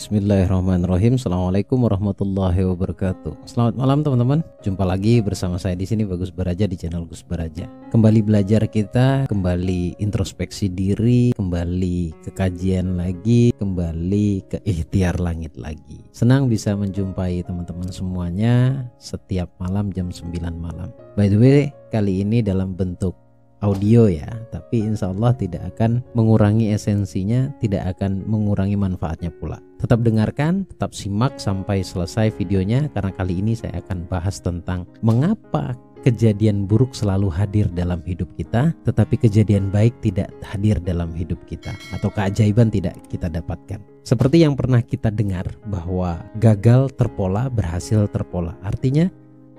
Bismillahirrahmanirrahim. Assalamualaikum warahmatullahi wabarakatuh. Selamat malam teman-teman. Jumpa lagi bersama saya di sini Bagus Baraja di channel Gus Baraja. Kembali belajar kita, kembali introspeksi diri, kembali ke kajian lagi, kembali ke ikhtiar langit lagi. Senang bisa menjumpai teman-teman semuanya setiap malam jam 9 malam. By the way, kali ini dalam bentuk audio ya, tapi insya Allah tidak akan mengurangi esensinya, tidak akan mengurangi manfaatnya pula. Tetap dengarkan, tetap simak sampai selesai videonya, karena kali ini saya akan bahas tentang mengapa kejadian buruk selalu hadir dalam hidup kita, tetapi kejadian baik tidak hadir dalam hidup kita, atau keajaiban tidak kita dapatkan. Seperti yang pernah kita dengar bahwa gagal terpola, berhasil terpola. Artinya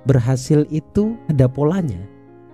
berhasil itu ada polanya,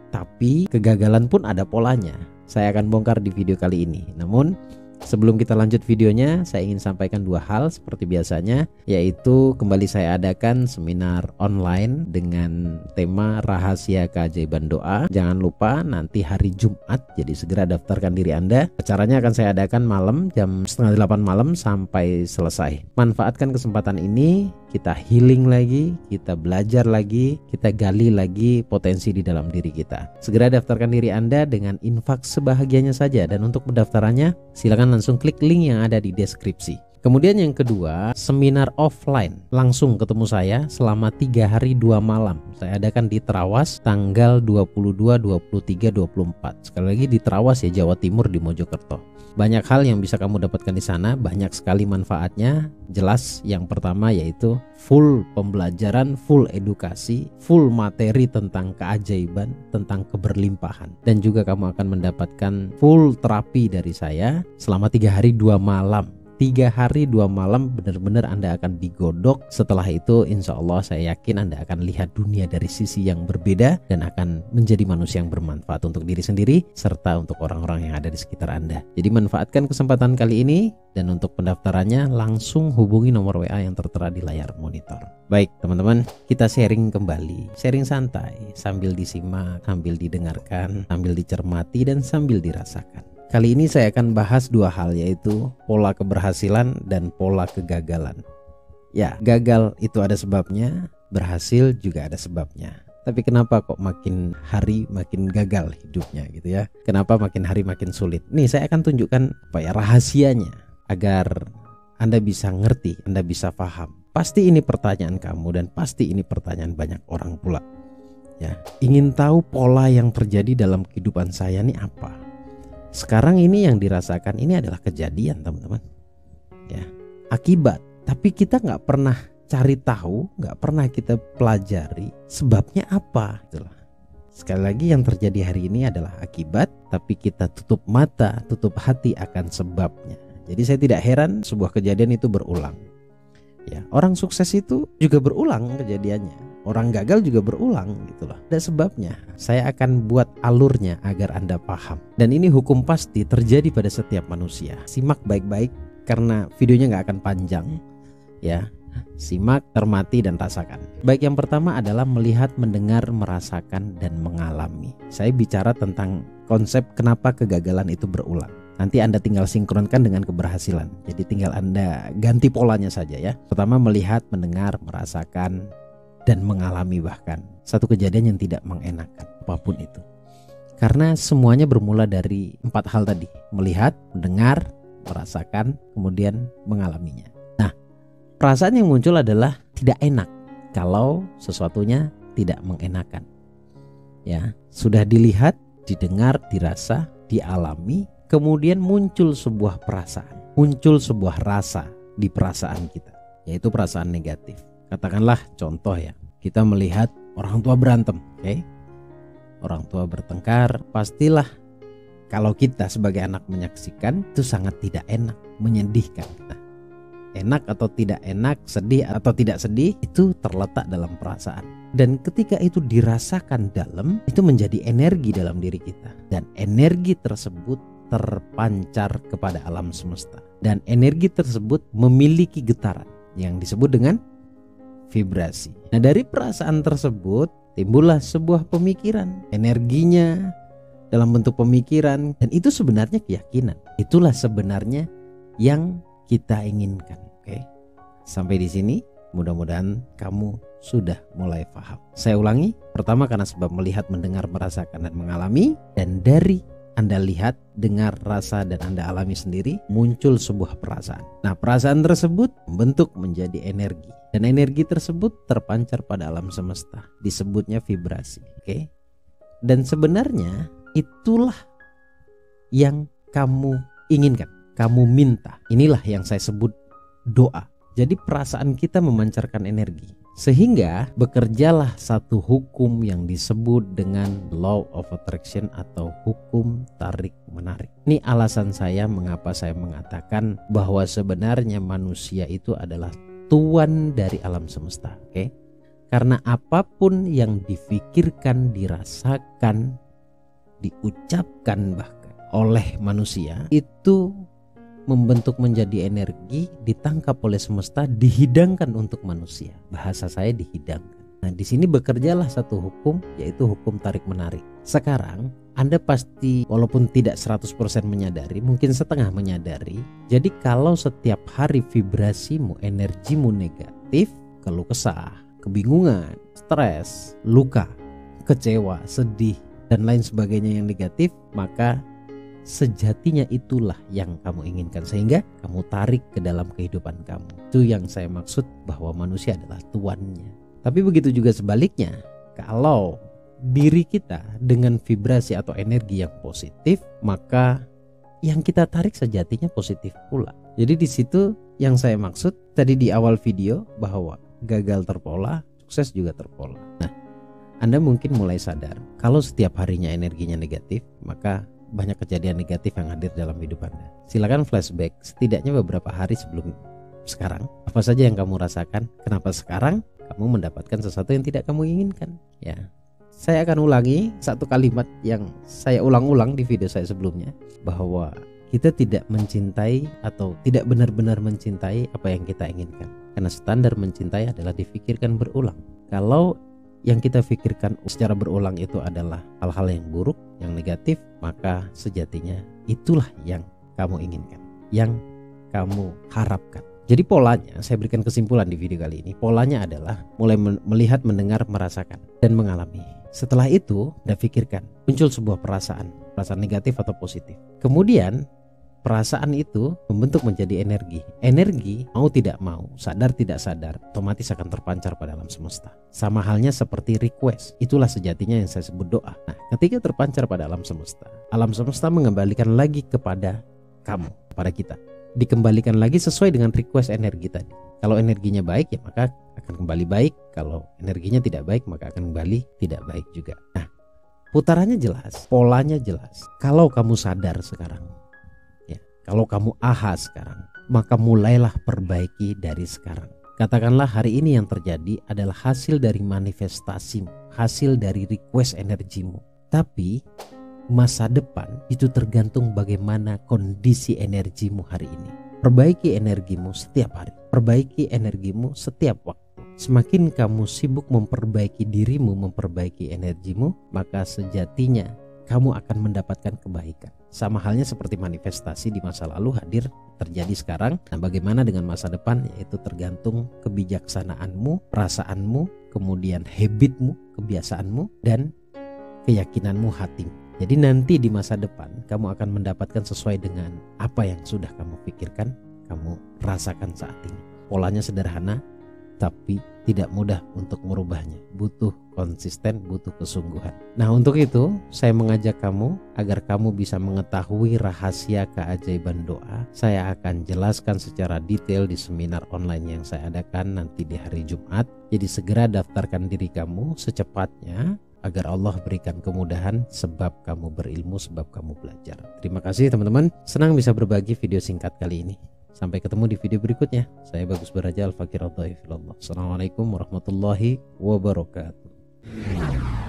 tapi kegagalan pun ada polanya. Saya akan bongkar di video kali ini. Namun sebelum kita lanjut videonya, saya ingin sampaikan dua hal seperti biasanya, yaitu kembali saya adakan seminar online dengan tema rahasia keajaiban doa. Jangan lupa nanti hari Jumat, jadi segera daftarkan diri Anda. Acaranya akan saya adakan malam jam 7:30 malam sampai selesai. Manfaatkan kesempatan ini, kita healing lagi, kita belajar lagi, kita gali lagi potensi di dalam diri kita. Segera daftarkan diri Anda dengan infak sebahagianya saja, dan untuk pendaftarannya silakan langsung klik link yang ada di deskripsi. Kemudian yang kedua, seminar offline, langsung ketemu saya selama 3 hari 2 malam. Saya adakan di Trawas tanggal 22, 23, 24. Sekali lagi di Trawas ya, Jawa Timur, di Mojokerto. Banyak hal yang bisa kamu dapatkan di sana, banyak sekali manfaatnya. Jelas yang pertama yaitu full pembelajaran, full edukasi, full materi tentang keajaiban, tentang keberlimpahan. Dan juga kamu akan mendapatkan full terapi dari saya selama 3 hari 2 malam. 3 hari 2 malam benar-benar Anda akan digodok. Setelah itu insya Allah saya yakin Anda akan lihat dunia dari sisi yang berbeda dan akan menjadi manusia yang bermanfaat untuk diri sendiri serta untuk orang-orang yang ada di sekitar Anda. Jadi manfaatkan kesempatan kali ini, dan untuk pendaftarannya langsung hubungi nomor WA yang tertera di layar monitor. Baik teman-teman, kita sharing kembali, sharing santai sambil disimak, sambil didengarkan, sambil dicermati, dan sambil dirasakan. Kali ini saya akan bahas dua hal, yaitu pola keberhasilan dan pola kegagalan. Ya, gagal itu ada sebabnya, berhasil juga ada sebabnya. Tapi kenapa kok makin hari makin gagal hidupnya gitu ya? Kenapa makin hari makin sulit? Nih saya akan tunjukkan rahasianya agar Anda bisa ngerti, Anda bisa paham. Pasti ini pertanyaan kamu dan pasti ini pertanyaan banyak orang pula. Ya, ingin tahu pola yang terjadi dalam kehidupan saya nih apa? Sekarang ini yang dirasakan ini adalah kejadian teman-teman ya, akibat. Tapi kita nggak pernah cari tahu, nggak pernah kita pelajari sebabnya apa itulah. Sekali lagi yang terjadi hari ini adalah akibat, tapi kita tutup mata, tutup hati akan sebabnya. Jadi saya tidak heran sebuah kejadian itu berulang ya. Orang sukses itu juga berulang kejadiannya, orang gagal juga berulang gitulah. Ada sebabnya. Saya akan buat alurnya agar Anda paham. Dan ini hukum pasti terjadi pada setiap manusia. Simak baik-baik karena videonya nggak akan panjang ya. Simak, cermati, dan rasakan. Baik, yang pertama adalah melihat, mendengar, merasakan, dan mengalami. Saya bicara tentang konsep kenapa kegagalan itu berulang. Nanti Anda tinggal sinkronkan dengan keberhasilan. Jadi tinggal Anda ganti polanya saja ya. Pertama melihat, mendengar, merasakan, dan mengalami bahkan satu kejadian yang tidak mengenakan apapun itu. Karena semuanya bermula dari 4 hal tadi. Melihat, mendengar, merasakan, kemudian mengalaminya. Nah, perasaan yang muncul adalah tidak enak kalau sesuatunya tidak mengenakan. Ya, sudah dilihat, didengar, dirasa, dialami, kemudian muncul sebuah perasaan, muncul sebuah rasa di perasaan kita, yaitu perasaan negatif. Katakanlah contoh ya, kita melihat orang tua berantem, oke? Orang tua bertengkar, pastilah kalau kita sebagai anak menyaksikan itu sangat tidak enak, menyedihkan. Nah, enak atau tidak enak, sedih atau tidak sedih, itu terletak dalam perasaan. Dan ketika itu dirasakan dalam, itu menjadi energi dalam diri kita. Dan energi tersebut terpancar kepada alam semesta. Dan energi tersebut memiliki getaran yang disebut dengan vibrasi. Nah, dari perasaan tersebut timbullah sebuah pemikiran. Energinya dalam bentuk pemikiran, dan itu sebenarnya keyakinan. Itulah sebenarnya yang kita inginkan. Oke. Sampai di sini mudah-mudahan kamu sudah mulai paham. Saya ulangi, pertama karena sebab melihat, mendengar, merasakan, dan mengalami. Dan dari Anda lihat, dengar, rasa, dan Anda alami sendiri, muncul sebuah perasaan. Nah, perasaan tersebut membentuk menjadi energi. Dan energi tersebut terpancar pada alam semesta. Disebutnya vibrasi. Oke? Dan sebenarnya itulah yang kamu inginkan, kamu minta. Inilah yang saya sebut doa. Jadi perasaan kita memancarkan energi, sehingga bekerjalah satu hukum yang disebut dengan law of attraction atau hukum tarik menarik. Ini alasan saya mengapa saya mengatakan bahwa sebenarnya manusia itu adalah tuan dari alam semesta. Oke? Karena apapun yang difikirkan, dirasakan, diucapkan bahkan oleh manusia itu membentuk menjadi energi, ditangkap oleh semesta, dihidangkan untuk manusia. Bahasa saya dihidangkan. Nah, di sini bekerjalah satu hukum, yaitu hukum tarik menarik. Sekarang Anda pasti walaupun tidak 100% menyadari, mungkin setengah menyadari. Jadi kalau setiap hari vibrasimu, energimu negatif, keluh kesah, kebingungan, stres, luka, kecewa, sedih, dan lain sebagainya yang negatif, maka sejatinya itulah yang kamu inginkan, sehingga kamu tarik ke dalam kehidupan kamu. Itu yang saya maksud bahwa manusia adalah tuannya. Tapi begitu juga sebaliknya, kalau diri kita dengan vibrasi atau energi yang positif, maka yang kita tarik sejatinya positif pula. Jadi di situ yang saya maksud tadi di awal video, bahwa gagal terpola, sukses juga terpola. Nah, Anda mungkin mulai sadar kalau setiap harinya energinya negatif, maka banyak kejadian negatif yang hadir dalam hidup Anda. Silakan flashback setidaknya beberapa hari sebelum sekarang. Apa saja yang kamu rasakan? Kenapa sekarang kamu mendapatkan sesuatu yang tidak kamu inginkan? Ya, saya akan ulangi satu kalimat yang saya ulang-ulang di video saya sebelumnya, bahwa kita tidak mencintai atau tidak benar-benar mencintai apa yang kita inginkan. Karena standar mencintai adalah difikirkan berulang. Kalau yang kita pikirkan secara berulang itu adalah hal-hal yang buruk, yang negatif, maka sejatinya itulah yang kamu inginkan, yang kamu harapkan. Jadi polanya, saya berikan kesimpulan di video kali ini. Polanya adalah mulai melihat, mendengar, merasakan, dan mengalami. Setelah itu, Anda pikirkan, muncul sebuah perasaan negatif atau positif. Kemudian perasaan itu membentuk menjadi energi. Energi mau tidak mau, sadar tidak sadar, otomatis akan terpancar pada alam semesta. Sama halnya seperti request. Itulah sejatinya yang saya sebut doa. Nah, ketika terpancar pada alam semesta mengembalikan lagi kepada kamu, kepada kita. Dikembalikan lagi sesuai dengan request energi tadi. Kalau energinya baik, ya maka akan kembali baik. Kalau energinya tidak baik, maka akan kembali tidak baik juga. Nah, putarannya jelas, polanya jelas. Kalau kamu sadar sekarang, kalau kamu sekarang, maka mulailah perbaiki dari sekarang. Katakanlah hari ini yang terjadi adalah hasil dari manifestasimu, hasil dari request energimu. Tapi masa depan itu tergantung bagaimana kondisi energimu hari ini. Perbaiki energimu setiap hari, perbaiki energimu setiap waktu. Semakin kamu sibuk memperbaiki dirimu, memperbaiki energimu, maka sejatinya kamu akan mendapatkan kebaikan. Sama halnya seperti manifestasi di masa lalu hadir terjadi sekarang. Nah, bagaimana dengan masa depan? Yaitu tergantung kebijaksanaanmu, perasaanmu, kemudian habitmu, kebiasaanmu, dan keyakinanmu, hatimu. Jadi nanti di masa depan kamu akan mendapatkan sesuai dengan apa yang sudah kamu pikirkan, kamu rasakan saat ini. Polanya sederhana, tapi tidak mudah untuk merubahnya. Butuh konsisten, butuh kesungguhan. Nah, untuk itu saya mengajak kamu agar kamu bisa mengetahui rahasia keajaiban doa. Saya akan jelaskan secara detail di seminar online yang saya adakan nanti di hari Jumat. Jadi segera daftarkan diri kamu secepatnya agar Allah berikan kemudahan, sebab kamu berilmu, sebab kamu belajar. Terima kasih teman-teman, senang bisa berbagi video singkat kali ini. Sampai ketemu di video berikutnya. Saya Bagus Baraja, Al-Fakir Al-Dhaifillah. Assalamualaikum warahmatullahi wabarakatuh.